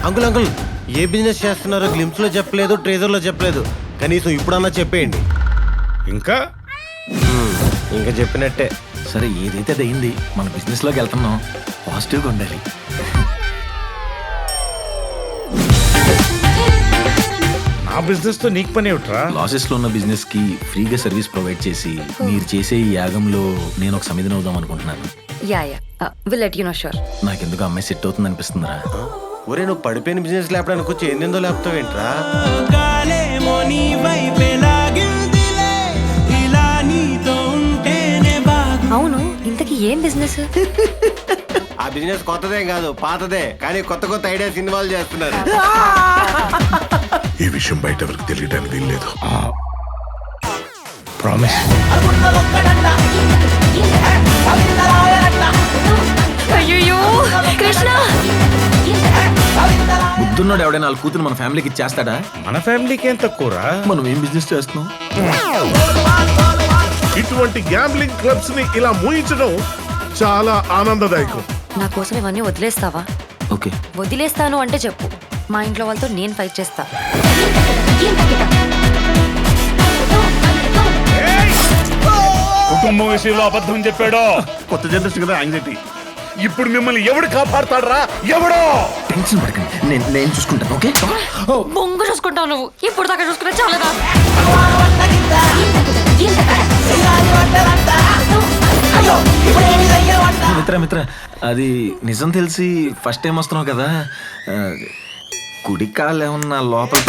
Uncle uncle ఏ business చేస్తున్నారో glimpse లో చెప్పలేదు, ట్రేజర్ లో చెప్పలేదు. కనీసం ఇప్పుడన్నా చెప్పేయండి. ఇంకా ఇంకా చెప్పినట్టే. సరే ఏదైతే అది అయింది, మన బిజినెస్ లోకి వెళ్తున్నాం, పాజిటివ్గా ఉండాలి. నా బిజినెస్ తో నీకు పని ఏమిట్రా? లాసెస్ లో ఉన్న బిజినెస్ కి ఫ్రీగా సర్వీస్ ప్రొవైడ్ చేసి మీరు చేసే ఈ యాగంలో నేను ఒక సమిధిని అవుదాం అనుకుంటున్నాను. Yeah will let you know sure. నాకెందుకు అమ్మాయి సెట్ అవుతుంది అనిపిస్తుందిరా. ఒరే నువ్వు పడిపోయిన బిజినెస్ లేపడానికి వచ్చి ఏందో లేపుతావు ఏంట్రా? అవును, ఇంతకీ ఏం బిజినెస్? ఆ బిజినెస్ కొత్తదేం కాదు, పాతదే. కానీ కొత్త కొత్త ఐడియాస్ ఇన్వాల్వ్ చేస్తున్నారు. ఈ విషయం బయట ఎవరికి తెలియడానికి వీల్లేదు. ప్రామిస్. అయ్యో కృష్ణ, బుద్ధున్నాడు ఎవడైనా వాళ్ళ కూతురు మన ఫ్యామిలీకి ఇచ్చేస్తాడా? మన ఫ్యామిలీకి ఏం తక్కువరా? మనం ఏం బిజినెస్ చేస్తున్నాం? ఇటువంటి గ్యాంబ్లింగ్ క్లబ్స్ ని ఇలా మూయించడం చాలా ఆనందదాయకం. నా కోసం ఇవన్నీ వదిలేస్తావా? ఓకే, వదిలేస్తాను అంటే చెప్పు, మా ఇంట్లో వాళ్ళతో నేను ఫైట్ చేస్తా. కుటుంబం విషయంలో అబద్ధం చెప్పాడో. కొత్త జనరేషన్ కదా యాంగ్జైటీ. ఇప్పుడు మిమ్మల్ని ఎవడు కాపాడతాడరా? ఎవడో. టెన్షన్ పడకండి, నేను చూసుకుంటాను. ఓకే, బొంగు చూసుకుంటావు నువ్వు. ఇప్పుడు దాకా చూసుకున్నా చాలదా? మిత్ర అది నిజం తెలిసి ఫస్ట్ టైం వస్తున్నావు కదా, కుడి కాలు ఏమన్నా లోపల